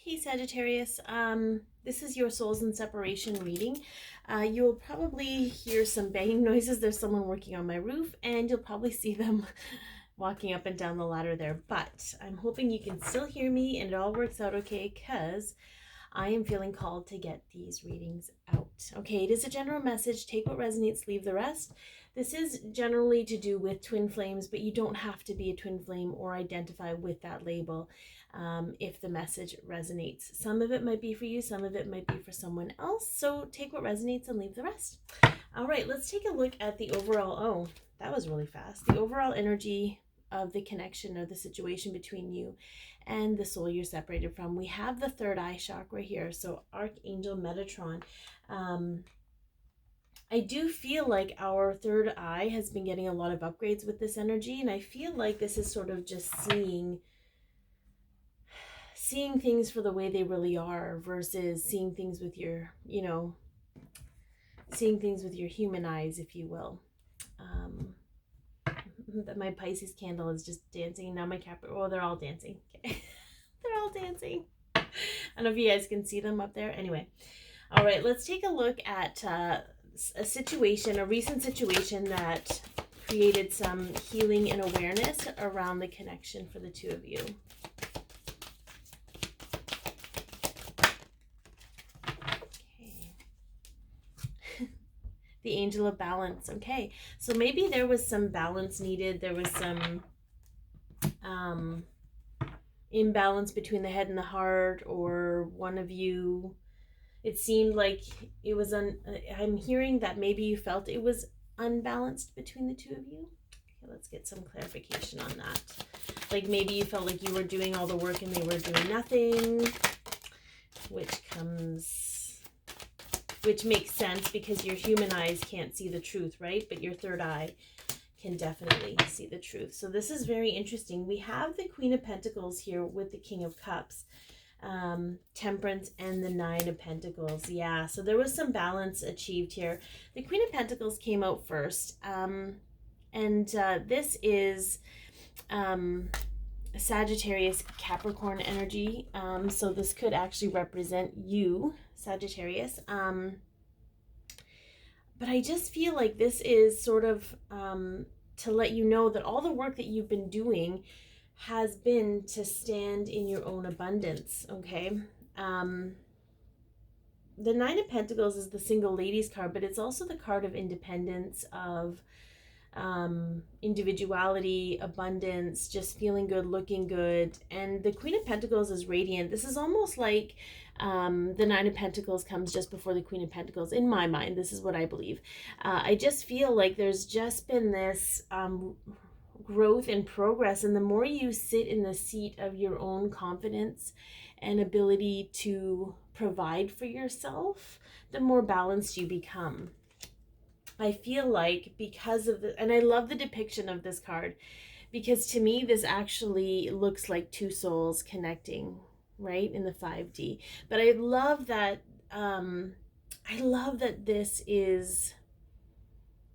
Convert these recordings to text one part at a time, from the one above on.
Hey Sagittarius, this is your souls in separation reading. You'll probably hear some banging noises. There's someone working on my roof, and you'll probably see them walking up and down the ladder there. But I'm hoping you can still hear me and it all works out okay, because I am feeling called to get these readings out. Okay, it is a general message. Take what resonates, leave the rest. This is generally to do with twin flames, but you don't have to be a twin flame or identify with that label if the message resonates. Some of it might be for you, some of it might be for someone else. So take what resonates and leave the rest. All right, let's take a look at the overall, oh, that was really fast. The overall energy of the connection or the situation between you and the soul you're separated from. We have the third eye chakra here, so Archangel Metatron. I do feel like our third eye has been getting a lot of upgrades with this energy, and I feel like this is sort of just seeing things for the way they really are versus seeing things with your, seeing things with your human eyes, if you will. My Pisces candle is just dancing. Now my Capricorn, oh, they're all dancing. Okay. They're all dancing. I don't know if you guys can see them up there. Anyway, all right, let's take a look at a recent situation that created some healing and awareness around the connection for the two of you. The Angel of Balance. Okay, so maybe there was some balance needed. There was some imbalance between the head and the heart, or one of you, it seemed like it was I'm hearing that maybe you felt it was unbalanced between the two of you. Okay, let's get some clarification on that. Like maybe you felt like you were doing all the work and they were doing nothing, which makes sense because your human eyes can't see the truth, right? But your third eye can definitely see the truth. So this is very interesting. We have the Queen of Pentacles here with the King of Cups, Temperance, and the Nine of Pentacles. Yeah, so there was some balance achieved here. The Queen of Pentacles came out first, and this is Sagittarius Capricorn energy. So this could actually represent you, Sagittarius. But I just feel like this is sort of to let you know that all the work that you've been doing has been to stand in your own abundance, okay? The Nine of Pentacles is the single ladies card, but it's also the card of independence, of individuality, abundance, just feeling good, looking good. And the Queen of Pentacles is radiant. This is almost like the Nine of Pentacles comes just before the Queen of Pentacles. In my mind, this is what I believe. I just feel like there's just been this growth and progress, and the more you sit in the seat of your own confidence and ability to provide for yourself, the more balanced you become. I feel like because of and I love the depiction of this card, because to me this actually looks like two souls connecting, right, in the 5D. But I love that this is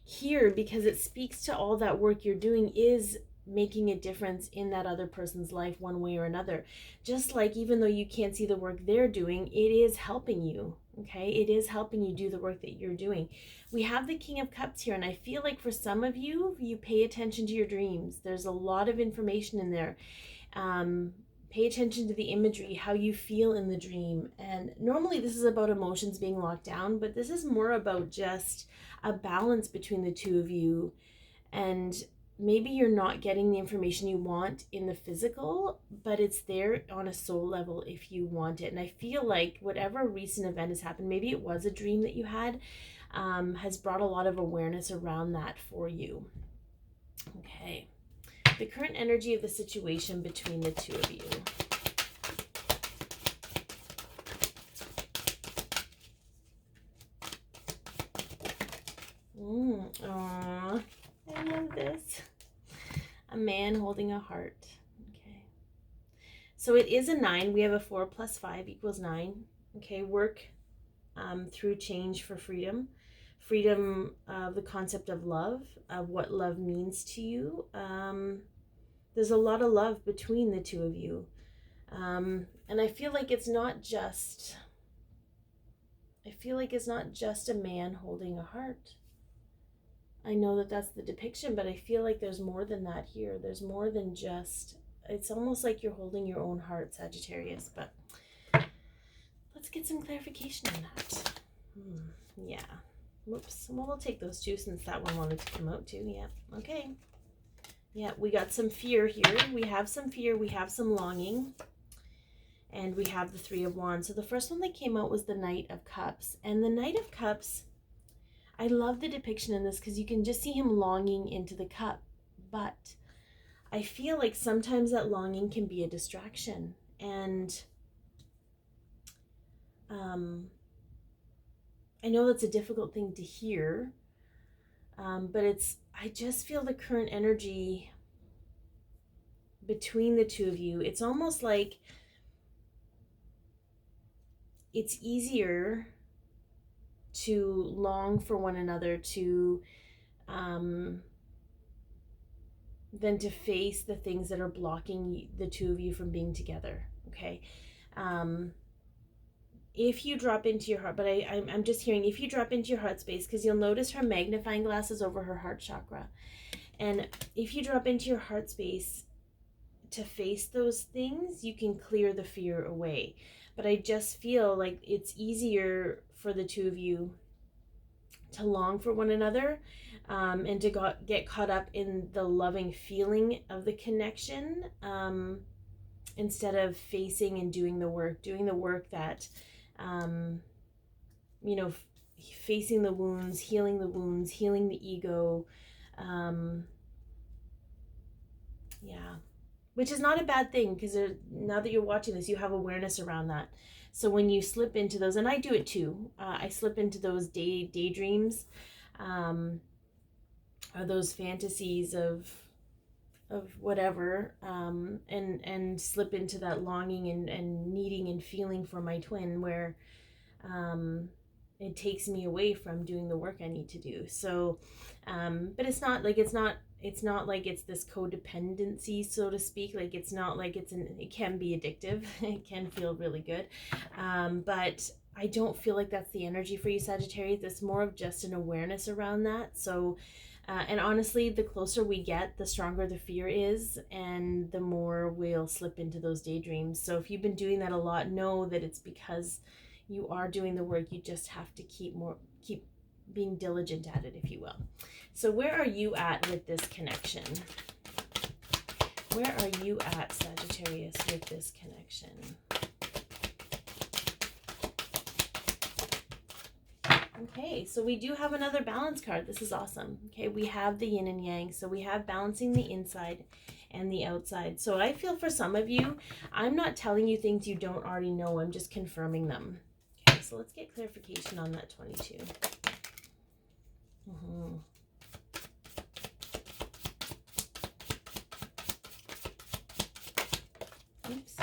here because it speaks to all that work you're doing is making a difference in that other person's life one way or another. Just like even though you can't see the work they're doing, it is helping you. Okay, it is helping you do the work that you're doing. We have the King of Cups here, and I feel like for some of you, you pay attention to your dreams. There's a lot of information in there. Pay attention to the imagery, how you feel in the dream. And normally this is about emotions being locked down, but this is more about just a balance between the two of you. And maybe you're not getting the information you want in the physical, but it's there on a soul level if you want it. And I feel like whatever recent event has happened, maybe it was a dream that you had, has brought a lot of awareness around that for you. Okay. The current energy of the situation between the two of you. Aww, I love this. A man holding a heart. Okay. So it is a 9. We have a 4 plus 5 equals 9. Okay, work through change for freedom. Freedom of the concept of love, of what love means to you. There's a lot of love between the two of you. And I feel like it's not just, a man holding a heart. I know that that's the depiction, but I feel like there's more than that here. There's more than just, it's almost like you're holding your own heart, Sagittarius, but let's get some clarification on that. Yeah. Whoops. Well, we'll take those two since that one wanted to come out too. Yeah. Okay. Yeah, we got some fear here. We have some fear. We have some longing. And we have the Three of Wands. So the first one that came out was the Knight of Cups. And the Knight of Cups, I love the depiction in this because you can just see him longing into the cup. But I feel like sometimes that longing can be a distraction. And I know that's a difficult thing to hear. But I just feel the current energy between the two of you. It's almost like it's easier to long for one another than to face the things that are blocking the two of you from being together. Okay. If you drop into your heart, but I'm just hearing, if you drop into your heart space, because you'll notice her magnifying glass is over her heart chakra. And if you drop into your heart space to face those things, you can clear the fear away. But I just feel like it's easier for the two of you to long for one another, and to get caught up in the loving feeling of the connection, instead of facing and doing the work that, facing the wounds, healing the ego. Yeah. Which is not a bad thing, because now that you're watching this, you have awareness around that. So when you slip into those, and I do it too, I slip into those daydreams, or those fantasies of whatever, and slip into that longing and needing and feeling for my twin, where it takes me away from doing the work I need to do. So, but it's not like it's this codependency, so to speak. Like it's not like it can be addictive. It can feel really good. But I don't feel like that's the energy for you, Sagittarius. It's more of just an awareness around that. So, and honestly, the closer we get, the stronger the fear is, and the more we'll slip into those daydreams. So if you've been doing that a lot, know that it's because you are doing the work. You just have to keep being diligent at it, if you will. So where are you at with this connection? Where are you at, Sagittarius, with this connection? Okay, so we do have another balance card. This is awesome. Okay, we have the yin and yang. So we have balancing the inside and the outside. So I feel for some of you, I'm not telling you things you don't already know. I'm just confirming them. Okay, so let's get clarification on that 22. Oops.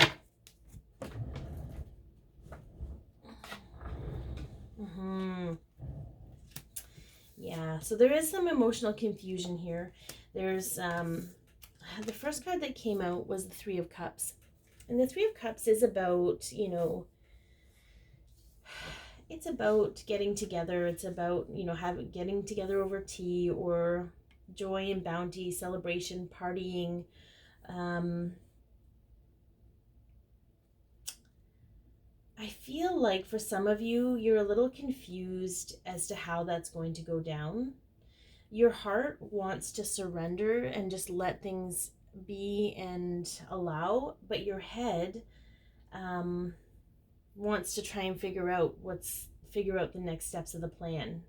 Yeah, so there is some emotional confusion here. There's the first card that came out was the Three of Cups. And the Three of Cups is about, it's about getting together. It's about, getting together over tea or joy and bounty, celebration, partying. I feel like for some of you, you're a little confused as to how that's going to go down. Your heart wants to surrender and just let things be and allow, but your head wants to try and figure out the next steps of the plan.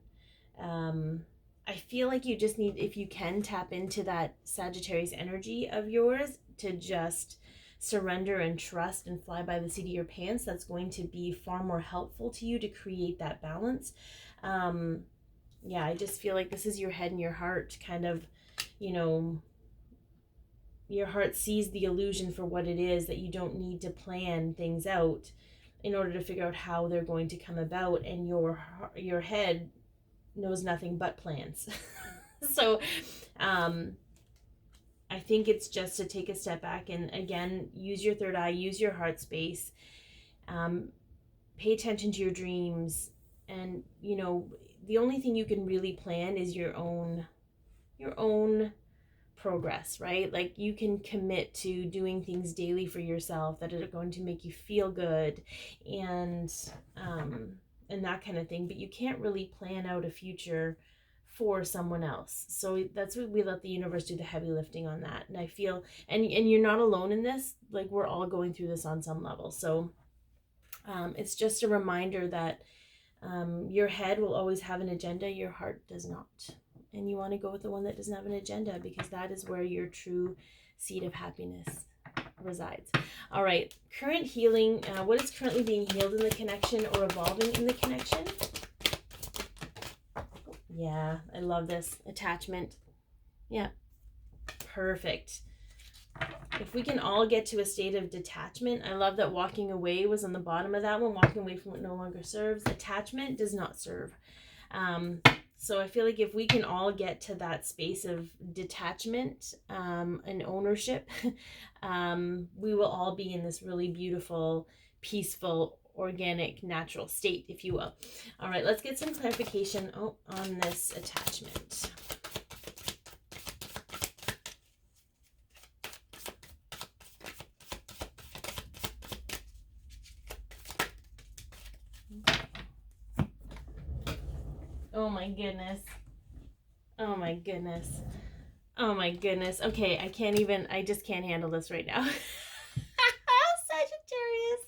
I feel like you just need, if you can, tap into that Sagittarius energy of yours to just surrender and trust and fly by the seat of your pants. That's going to be far more helpful to you to create that balance. Yeah, I just feel like this is your head and your heart kind of, your heart sees the illusion for what it is, that you don't need to plan things out in order to figure out how they're going to come about, and your head knows nothing but plans. So I think it's just to take a step back and, again, use your third eye, use your heart space, pay attention to your dreams. And, you know, the only thing you can really plan is your own progress, right? Like, you can commit to doing things daily for yourself that are going to make you feel good, and that kind of thing, but you can't really plan out a future for someone else. So that's what we let the universe do the heavy lifting on that. And I feel, and you're not alone in this. Like, we're all going through this on some level. So it's just a reminder that your head will always have an agenda, your heart does not. And you want to go with the one that doesn't have an agenda, because that is where your true seed of happiness resides. All right, current healing. What is currently being healed in the connection or evolving in the connection? Yeah, I love this. Attachment. Yeah, perfect. If we can all get to a state of detachment, I love that walking away was on the bottom of that one. Walking away from what no longer serves. Attachment does not serve. So I feel like if we can all get to that space of detachment and ownership, we will all be in this really beautiful, peaceful, organic, natural state, if you will. All right, let's get some clarification on this attachment. Oh my goodness. Oh my goodness. Oh my goodness. Okay, I just can't handle this right now. Sagittarius.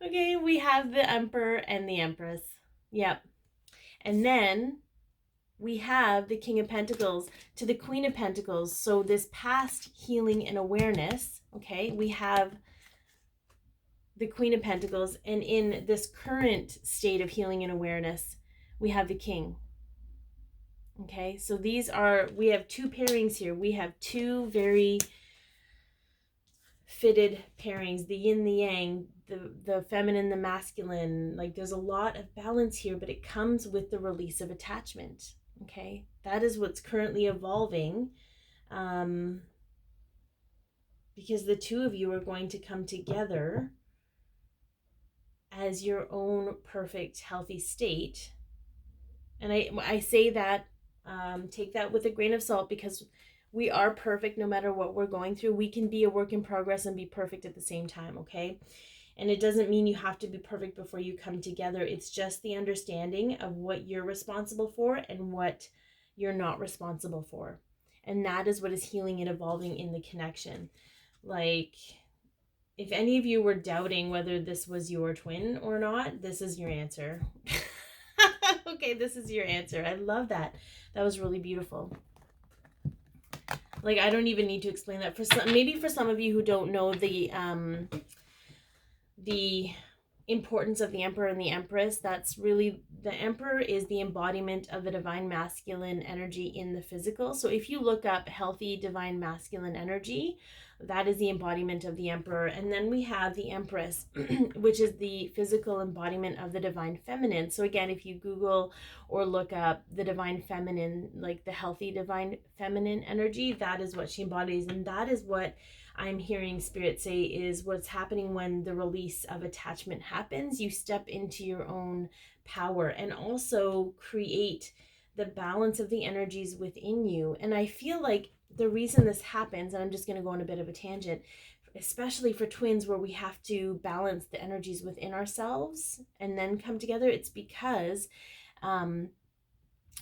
Okay, we have the Emperor and the Empress. Yep. And then we have the King of Pentacles to the Queen of Pentacles. So this past healing and awareness, okay, we have the Queen of Pentacles. And in this current state of healing and awareness, we have the King. Okay, so we have two pairings here. We have two very fitted pairings, the yin, the yang, the feminine, the masculine. Like, there's a lot of balance here, but it comes with the release of attachment. Okay, that is what's currently evolving, because the two of you are going to come together as your own perfect, healthy state. And I say that, take that with a grain of salt, because we are perfect no matter what we're going through. We can be a work in progress and be perfect at the same time, okay? And it doesn't mean you have to be perfect before you come together. It's just the understanding of what you're responsible for and what you're not responsible for. And that is what is healing and evolving in the connection. Like, if any of you were doubting whether this was your twin or not, this is your answer. Okay, this is your answer. I love that. That was really beautiful. Like, I don't even need to explain that. Maybe for some of you who don't know the importance of the Emperor and the Empress, that's really, the Emperor is the embodiment of the divine masculine energy in the physical. So if you look up healthy divine masculine energy, that is the embodiment of the Emperor. And then we have the Empress, which is the physical embodiment of the divine feminine. So again, if you Google or look up the divine feminine, like the healthy divine feminine energy, that is what she embodies. And that is what I'm hearing Spirit say is what's happening when the release of attachment happens. You step into your own power and also create the balance of the energies within you. And I feel like the reason this happens, and I'm just going to go on a bit of a tangent, especially for twins where we have to balance the energies within ourselves and then come together, it's because when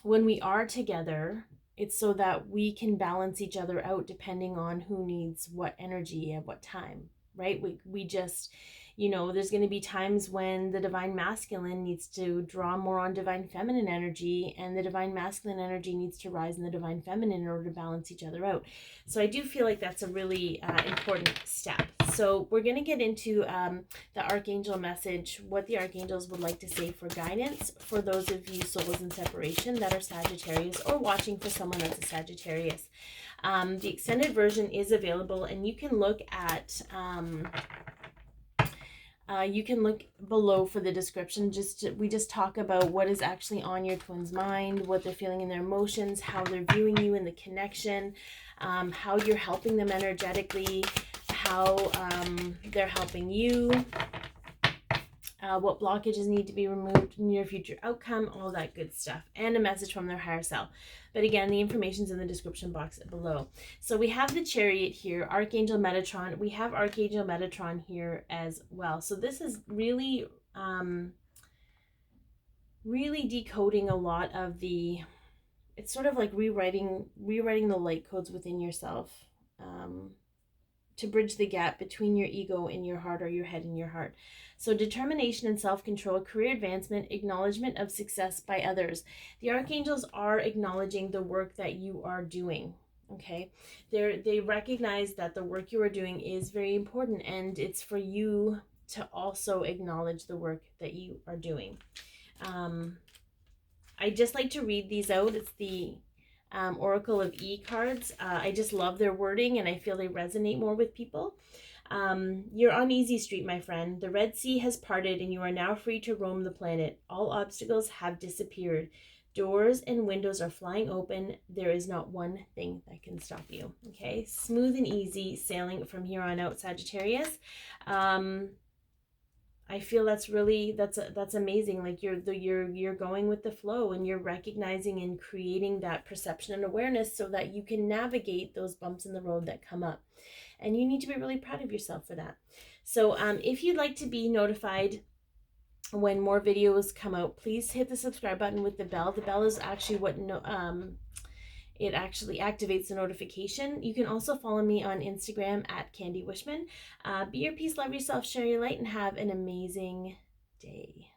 we are together, it's so that we can balance each other out depending on who needs what energy at what time, right? We just, you know, there's going to be times when the divine masculine needs to draw more on divine feminine energy, and the divine masculine energy needs to rise in the divine feminine in order to balance each other out. So I do feel like that's a really important step. So we're going to get into the Archangel message, what the Archangels would like to say for guidance for those of you souls in separation that are Sagittarius, or watching for someone that's a Sagittarius. The extended version is available, and you can look at You can look below for the description. We just talk about what is actually on your twin's mind, what they're feeling in their emotions, how they're viewing you in the connection, how you're helping them energetically, how they're helping you, what blockages need to be removed, near future outcome, all that good stuff, and a message from their higher self. But again, the information's in the description box below. So we have the Chariot here, Archangel Metatron. We have Archangel Metatron here as well. So this is really, really decoding a lot of the, it's sort of like rewriting the light codes within yourself, to bridge the gap between your ego and your heart, or your head and your heart. So determination and self-control, career advancement, acknowledgement of success by others. The archangels are acknowledging the work that you are doing. Okay, they recognize that the work you are doing is very important, and it's for you to also acknowledge the work that you are doing. I just like to read these out. It's the Oracle of E cards. I just love their wording, and I feel they resonate more with people. You're on easy street, my friend. The Red Sea has parted, and you are now free to roam the planet. All obstacles have disappeared. Doors and windows are flying open. There is not one thing that can stop you. Okay, smooth and easy sailing from here on out, Sagittarius. I feel that's really, that's amazing. Like you're going with the flow, and you're recognizing and creating that perception and awareness so that you can navigate those bumps in the road that come up. And you need to be really proud of yourself for that. So if you'd like to be notified when more videos come out, please hit the subscribe button with the bell. The bell is actually what it actually activates the notification. You can also follow me on Instagram at Candy Wishman. Be your peace, love yourself, share your light, and have an amazing day.